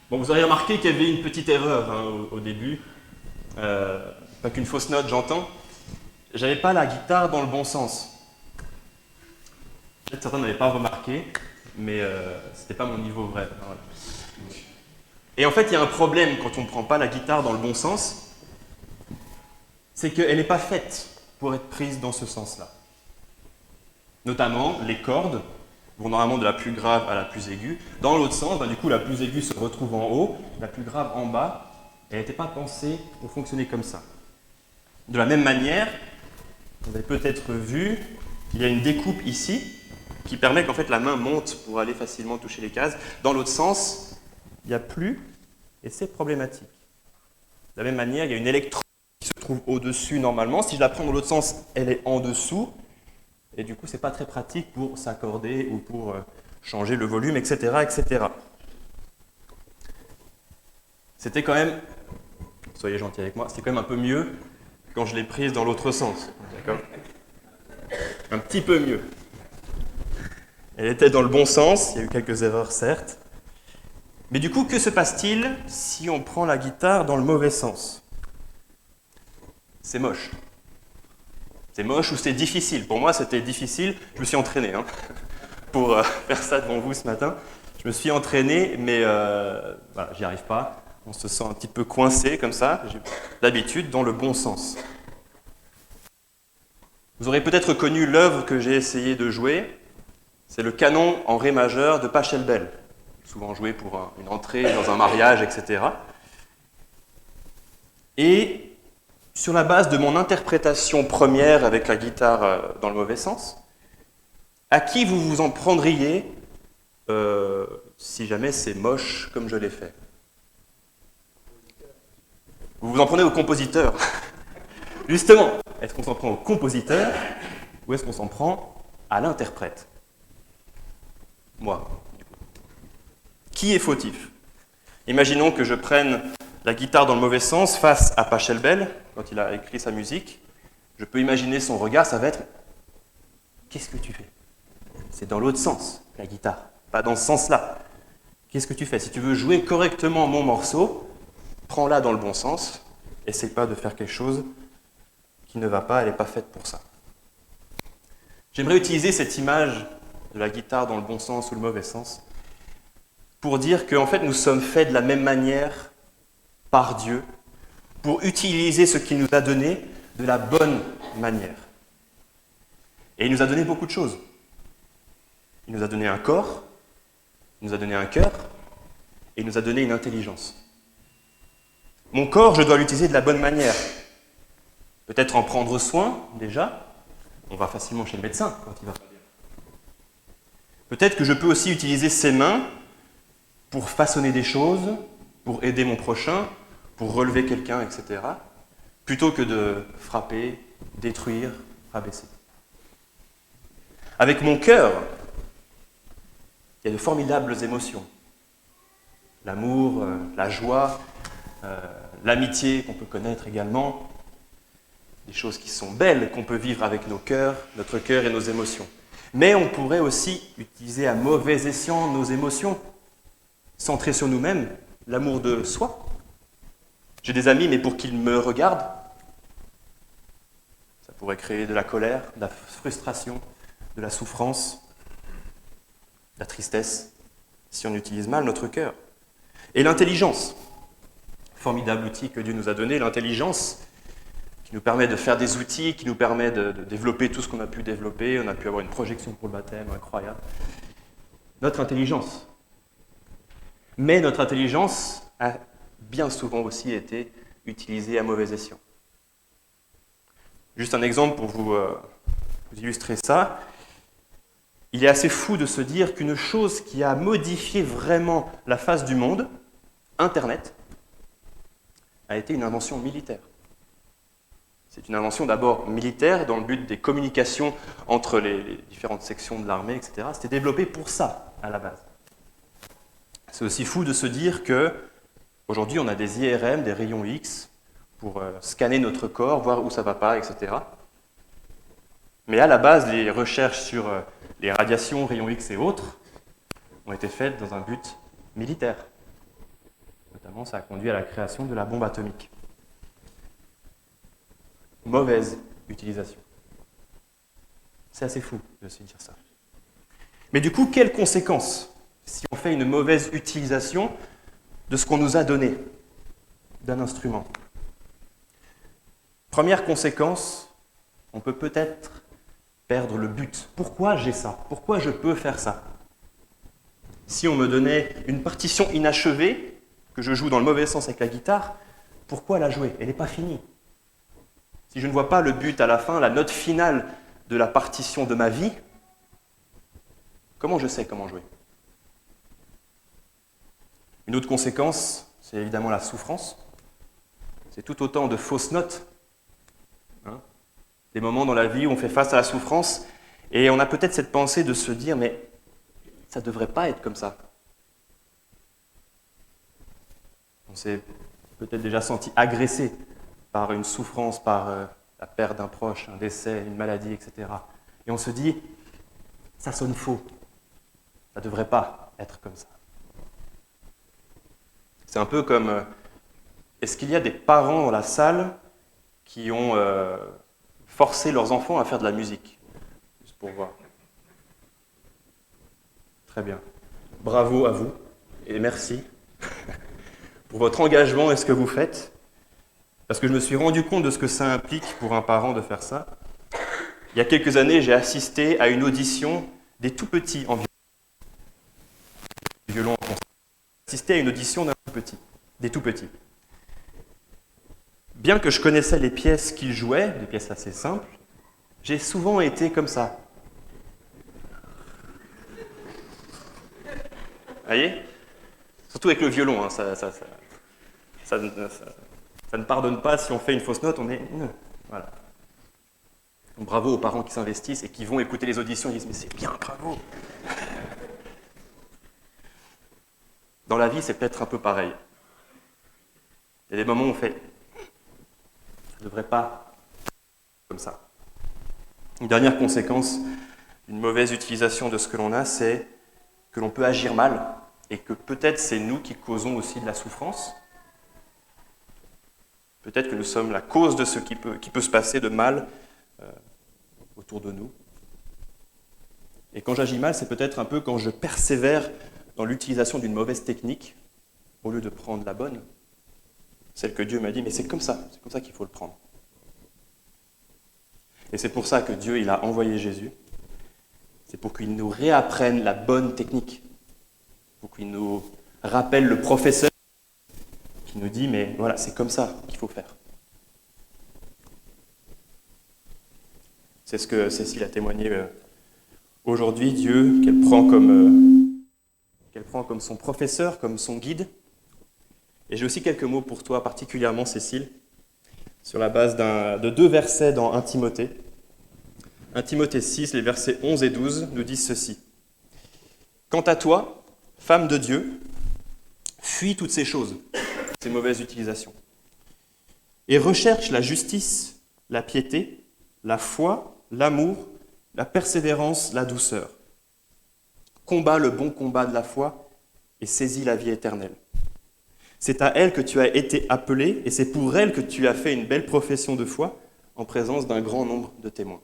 Bon, vous aurez remarqué qu'il y avait une petite erreur au début. Pas qu'une fausse note, j'entends. J'avais pas la guitare dans le bon sens. Peut-être certains n'avaient pas remarqué, mais c'était pas mon niveau vrai. Voilà. Et en fait, il y a un problème quand on ne prend pas la guitare dans le bon sens, c'est qu'elle n'est pas faite pour être prise dans ce sens-là. Notamment, les cordes vont normalement de la plus grave à la plus aiguë. Dans l'autre sens, du coup, la plus aiguë se retrouve en haut, la plus grave en bas. Elle n'était pas pensée pour fonctionner comme ça. De la même manière, vous avez peut-être vu qu'il y a une découpe ici qui permet qu'en fait la main monte pour aller facilement toucher les cases. Dans l'autre sens, il n'y a plus, et c'est problématique. De la même manière, il y a une électrode qui se trouve au-dessus normalement. Si je la prends dans l'autre sens, elle est en dessous. Et du coup, ce n'est pas très pratique pour s'accorder ou pour changer le volume, etc., etc. C'était quand même, soyez gentils avec moi, c'était quand même un peu mieux quand je l'ai prise dans l'autre sens. D'accord ? Un petit peu mieux. Elle était dans le bon sens, il y a eu quelques erreurs certes. Mais du coup, que se passe-t-il si on prend la guitare dans le mauvais sens ? C'est moche. C'est moche ou c'est difficile. Pour moi, c'était difficile. Je me suis entraîné pour faire ça devant vous ce matin. Je me suis entraîné, mais voilà, j'y arrive pas. On se sent un petit peu coincé comme ça, j'ai d'habitude, dans le bon sens. Vous aurez peut-être connu l'œuvre que j'ai essayé de jouer. C'est le canon en ré majeur de Pachelbel, souvent joué pour une entrée dans un mariage, etc. Et sur la base de mon interprétation première avec la guitare dans le mauvais sens, à qui vous vous en prendriez si jamais c'est moche comme je l'ai fait ? Vous vous en prenez au compositeur. Justement, est-ce qu'on s'en prend au compositeur ou est-ce qu'on s'en prend à l'interprète ? Moi. Qui est fautif ? Imaginons que je prenne la guitare dans le mauvais sens face à Pachelbel, quand il a écrit sa musique. Je peux imaginer son regard, ça va être « Qu'est-ce que tu fais ?» C'est dans l'autre sens, la guitare, pas dans ce sens-là. Qu'est-ce que tu fais ? Si tu veux jouer correctement mon morceau, prends-la dans le bon sens, essaye pas de faire quelque chose qui ne va pas, elle n'est pas faite pour ça. J'aimerais utiliser cette image de la guitare dans le bon sens ou le mauvais sens pour dire qu'en fait nous sommes faits de la même manière par Dieu pour utiliser ce qu'il nous a donné de la bonne manière. Et il nous a donné beaucoup de choses. Il nous a donné un corps, il nous a donné un cœur et il nous a donné une intelligence. Mon corps, je dois l'utiliser de la bonne manière. Peut-être en prendre soin, déjà. On va facilement chez le médecin quand il va pas bien. Peut-être que je peux aussi utiliser ses mains pour façonner des choses, pour aider mon prochain, pour relever quelqu'un, etc. Plutôt que de frapper, détruire, rabaisser. Avec mon cœur, il y a de formidables émotions. L'amour, la joie, l'amitié qu'on peut connaître également, des choses qui sont belles, qu'on peut vivre avec nos cœurs, notre cœur et nos émotions. Mais on pourrait aussi utiliser à mauvais escient nos émotions, centrées sur nous-mêmes, l'amour de soi. J'ai des amis, mais pour qu'ils me regardent, ça pourrait créer de la colère, de la frustration, de la souffrance, de la tristesse, si on utilise mal notre cœur. Et l'intelligence. formidable outil que Dieu nous a donné, l'intelligence, qui nous permet de faire des outils, qui nous permet de développer tout ce qu'on a pu développer. On a pu avoir une projection pour le baptême, incroyable. Notre intelligence. Mais notre intelligence a bien souvent aussi été utilisée à mauvais escient. Juste un exemple pour vous illustrer ça. Il est assez fou de se dire qu'une chose qui a modifié vraiment la face du monde, Internet, a été une invention militaire. C'est une invention d'abord militaire dans le but des communications entre les différentes sections de l'armée, etc. C'était développé pour ça, à la base. C'est aussi fou de se dire qu'aujourd'hui, on a des IRM, des rayons X, pour scanner notre corps, voir où ça ne va pas, etc. Mais à la base, les recherches sur les radiations, rayons X et autres ont été faites dans un but militaire. Notamment, ça a conduit à la création de la bombe atomique. Mauvaise utilisation. C'est assez fou de se dire ça. Mais du coup, quelles conséquences si on fait une mauvaise utilisation de ce qu'on nous a donné, d'un instrument? Première conséquence, on peut peut-être perdre le but. Pourquoi j'ai ça? Pourquoi je peux faire ça? Si on me donnait une partition inachevée, que je joue dans le mauvais sens avec la guitare, pourquoi la jouer? Elle n'est pas finie. Si je ne vois pas le but à la fin, la note finale de la partition de ma vie, comment je sais comment jouer? Une autre conséquence, c'est évidemment la souffrance. C'est tout autant de fausses notes. Des moments dans la vie où on fait face à la souffrance et on a peut-être cette pensée de se dire « mais ça ne devrait pas être comme ça ». On s'est peut-être déjà senti agressé par une souffrance, par la perte d'un proche, un décès, une maladie, etc. Et on se dit « ça sonne faux, ça ne devrait pas être comme ça ». C'est un peu comme, est-ce qu'il y a des parents dans la salle qui ont forcé leurs enfants à faire de la musique? Juste pour voir. Très bien. Bravo à vous et merci pour votre engagement et ce que vous faites. Parce que je me suis rendu compte de ce que ça implique pour un parent de faire ça. Il y a quelques années, j'ai assisté à une audition des tout-petits en violon en concert. J'ai assisté à une audition des tout-petits. Bien que je connaissais les pièces qu'ils jouaient, des pièces assez simples, j'ai souvent été comme ça. Vous voyez? Surtout avec le violon, hein, ça ne pardonne pas si on fait une fausse note, on est... Voilà. Donc, bravo aux parents qui s'investissent et qui vont écouter les auditions et disent « mais c'est bien, bravo !» Dans la vie, c'est peut-être un peu pareil. Il y a des moments où on fait « ça ne devrait pas comme ça ». Une dernière conséquence d'une mauvaise utilisation de ce que l'on a, c'est que l'on peut agir mal et que peut-être c'est nous qui causons aussi de la souffrance. Peut-être que nous sommes la cause de ce qui peut se passer de mal autour de nous. Et quand j'agis mal, c'est peut-être un peu quand je persévère dans l'utilisation d'une mauvaise technique, au lieu de prendre la bonne, celle que Dieu m'a dit, mais c'est comme ça qu'il faut le prendre. Et c'est pour ça que Dieu il a envoyé Jésus, c'est pour qu'il nous réapprenne la bonne technique, pour qu'il nous rappelle le professeur qui nous dit, mais voilà, c'est comme ça qu'il faut faire. C'est ce que Cécile a témoigné aujourd'hui, Dieu, qu'elle prend comme son professeur, comme son guide. Et j'ai aussi quelques mots pour toi, particulièrement Cécile, sur la base de 2 versets dans 1 Timothée. 1 Timothée 6, les versets 11 et 12 nous disent ceci. « Quant à toi, femme de Dieu, fuis toutes ces choses, ces mauvaises utilisations, et recherche la justice, la piété, la foi, l'amour, la persévérance, la douceur. Combat le bon combat de la foi et saisis la vie éternelle. C'est à elle que tu as été appelé et c'est pour elle que tu as fait une belle profession de foi en présence d'un grand nombre de témoins. »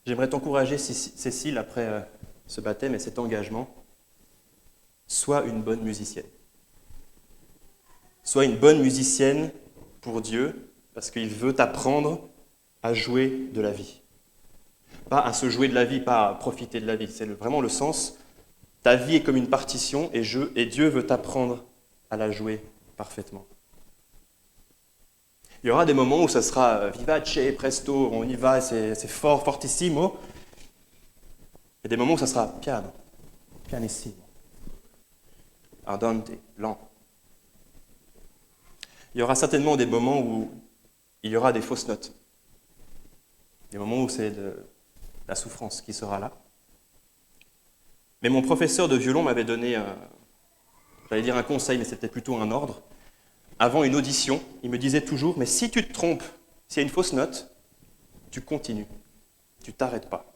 J'aimerais t'encourager, Cécile, après ce baptême et cet engagement, sois une bonne musicienne. Sois une bonne musicienne pour Dieu, parce qu'il veut t'apprendre à jouer de la vie. Pas à se jouer de la vie, pas à profiter de la vie. C'est vraiment le sens. Ta vie est comme une partition et Dieu veut t'apprendre à la jouer parfaitement. Il y aura des moments où ça sera vivace, presto, on y va, c'est fort, fortissimo. Il y a des moments où ça sera piano, pianissimo, ardente, lent. Il y aura certainement des moments où il y aura des fausses notes. Des moments où c'est de la souffrance qui sera là. Mais mon professeur de violon m'avait donné, j'allais dire un conseil, mais c'était plutôt un ordre. Avant une audition, il me disait toujours, mais si tu te trompes, s'il y a une fausse note, tu continues, tu t'arrêtes pas.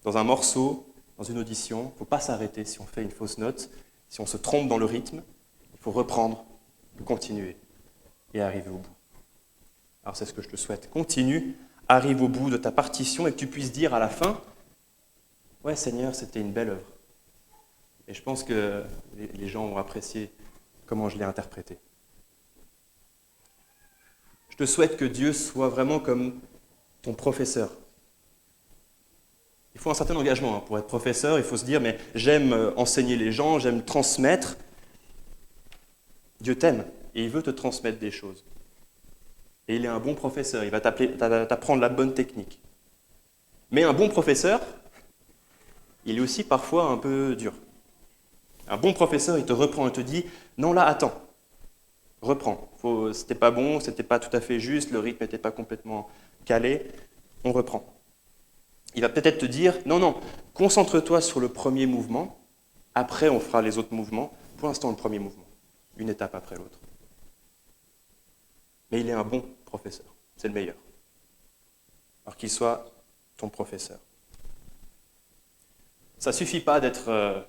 Dans un morceau, dans une audition, il ne faut pas s'arrêter si on fait une fausse note. Si on se trompe dans le rythme, il faut reprendre, continuer et arriver au bout. Alors c'est ce que je te souhaite. Continue, arrive au bout de ta partition et que tu puisses dire à la fin, ouais Seigneur, c'était une belle œuvre. Et je pense que les gens ont apprécié comment je l'ai interprété. Je te souhaite que Dieu soit vraiment comme ton professeur. Il faut un certain engagement pour être professeur, il faut se dire, mais j'aime enseigner les gens, j'aime transmettre. Dieu t'aime et il veut te transmettre des choses. Et il est un bon professeur, il va t'apprendre la bonne technique. Mais un bon professeur, il est aussi parfois un peu dur. Un bon professeur, il te reprend et te dit, non là, attends, reprends. C'était pas bon, c'était pas tout à fait juste, le rythme n'était pas complètement calé, on reprend. Il va peut-être te dire, non, concentre-toi sur le premier mouvement, après on fera les autres mouvements, pour l'instant le premier mouvement, une étape après l'autre. Mais il est un bon professeur, c'est le meilleur. Alors qu'il soit ton professeur. Ça ne suffit pas d'être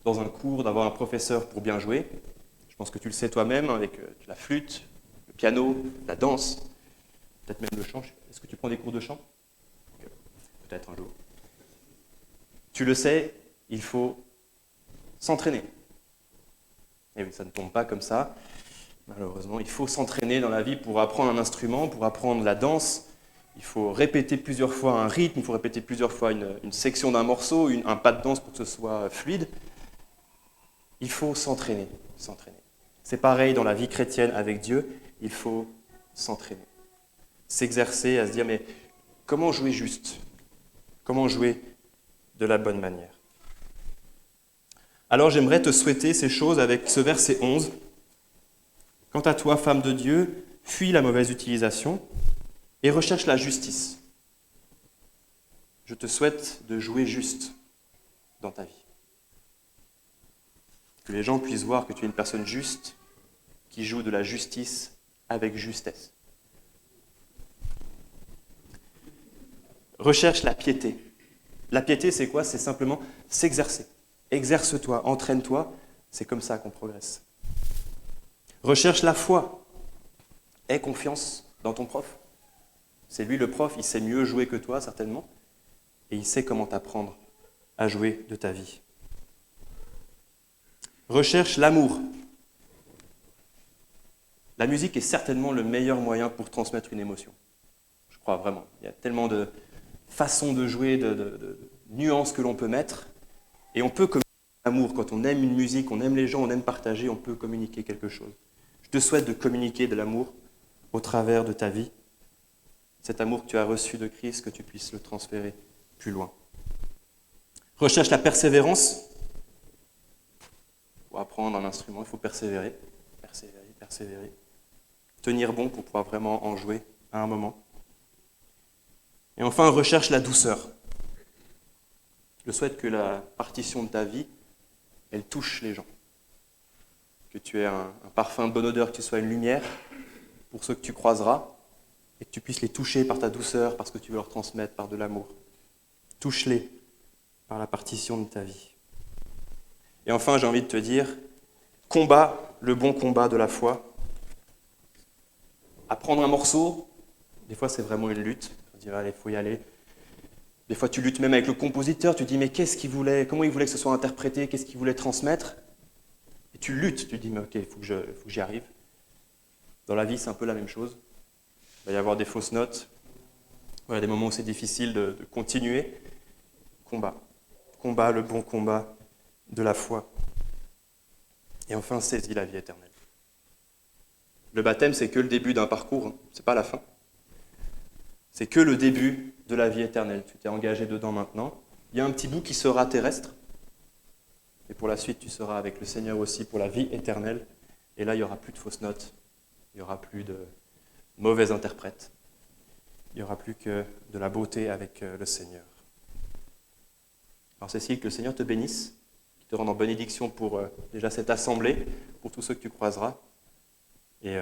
dans un cours, d'avoir un professeur pour bien jouer. Je pense que tu le sais toi-même, avec la flûte, le piano, la danse, peut-être même le chant. Est-ce que tu prends des cours de chant ? Peut-être un jour. Tu le sais, il faut s'entraîner. Et oui, ça ne tombe pas comme ça, malheureusement. Il faut s'entraîner dans la vie pour apprendre un instrument, pour apprendre la danse. Il faut répéter plusieurs fois un rythme, il faut répéter plusieurs fois une section d'un morceau, un pas de danse pour que ce soit fluide. Il faut s'entraîner. C'est pareil dans la vie chrétienne avec Dieu, il faut s'entraîner. S'exercer à se dire, mais comment jouer juste ? Comment jouer de la bonne manière ? Alors j'aimerais te souhaiter ces choses avec ce verset 11. Quant à toi, femme de Dieu, fuis la mauvaise utilisation et recherche la justice. Je te souhaite de jouer juste dans ta vie. Que les gens puissent voir que tu es une personne juste qui joue de la justice avec justesse. Recherche la piété. La piété, c'est quoi ? C'est simplement s'exercer. Exerce-toi, entraîne-toi, c'est comme ça qu'on progresse. Recherche la foi. Aie confiance dans ton prof. C'est lui le prof, il sait mieux jouer que toi, certainement, et il sait comment t'apprendre à jouer de ta vie. Recherche l'amour. La musique est certainement le meilleur moyen pour transmettre une émotion. Je crois vraiment. Il y a tellement de façons de jouer, de nuances que l'on peut mettre. Et on peut communiquer l'amour. Quand on aime une musique, on aime les gens, on aime partager, on peut communiquer quelque chose. Je te souhaite de communiquer de l'amour au travers de ta vie. Cet amour que tu as reçu de Christ, que tu puisses le transférer plus loin. Recherche la persévérance. Pour apprendre un instrument, il faut persévérer. Persévérer. Tenir bon pour pouvoir vraiment en jouer à un moment. Et enfin, recherche la douceur. Je souhaite que la partition de ta vie, elle touche les gens. Que tu aies un parfum de bonne odeur, que tu sois une lumière pour ceux que tu croiseras, et que tu puisses les toucher par ta douceur, parce que tu veux leur transmettre par de l'amour. Touche-les par la partition de ta vie. Et enfin, j'ai envie de te dire, combat le bon combat de la foi. Apprendre un morceau, des fois c'est vraiment une lutte. On dirait, allez, il faut y aller. Des fois tu luttes même avec le compositeur, tu te dis, mais comment il voulait que ce soit interprété, qu'est-ce qu'il voulait transmettre ? Et tu luttes, tu dis, mais ok, il faut que j'y arrive. Dans la vie, c'est un peu la même chose. Il va y avoir des fausses notes. Il y a des moments où c'est difficile de continuer. Combat. Combat, le bon combat de la foi. Et enfin, saisis la vie éternelle. Le baptême, c'est que le début d'un parcours, hein. C'est pas la fin. C'est que le début de la vie éternelle. Tu t'es engagé dedans maintenant. Il y a un petit bout qui sera terrestre. Et pour la suite, tu seras avec le Seigneur aussi pour la vie éternelle. Et là, il n'y aura plus de fausses notes. Il n'y aura plus de mauvais interprètes. Il n'y aura plus que de la beauté avec le Seigneur. Alors Cécile, que le Seigneur te bénisse, qu'il te rende en bénédiction pour déjà cette assemblée, pour tous ceux que tu croiseras. Et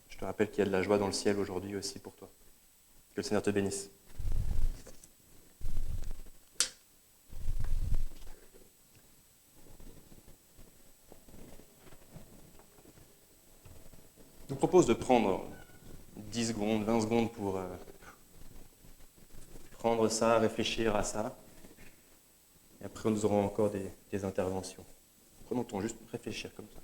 je te rappelle qu'il y a de la joie dans le ciel aujourd'hui aussi pour toi. Que le Seigneur te bénisse. Je vous propose de prendre 10 secondes, 20 secondes pour prendre ça, réfléchir à ça. Et après, nous aurons encore des interventions. Prenons le temps juste de réfléchir comme ça.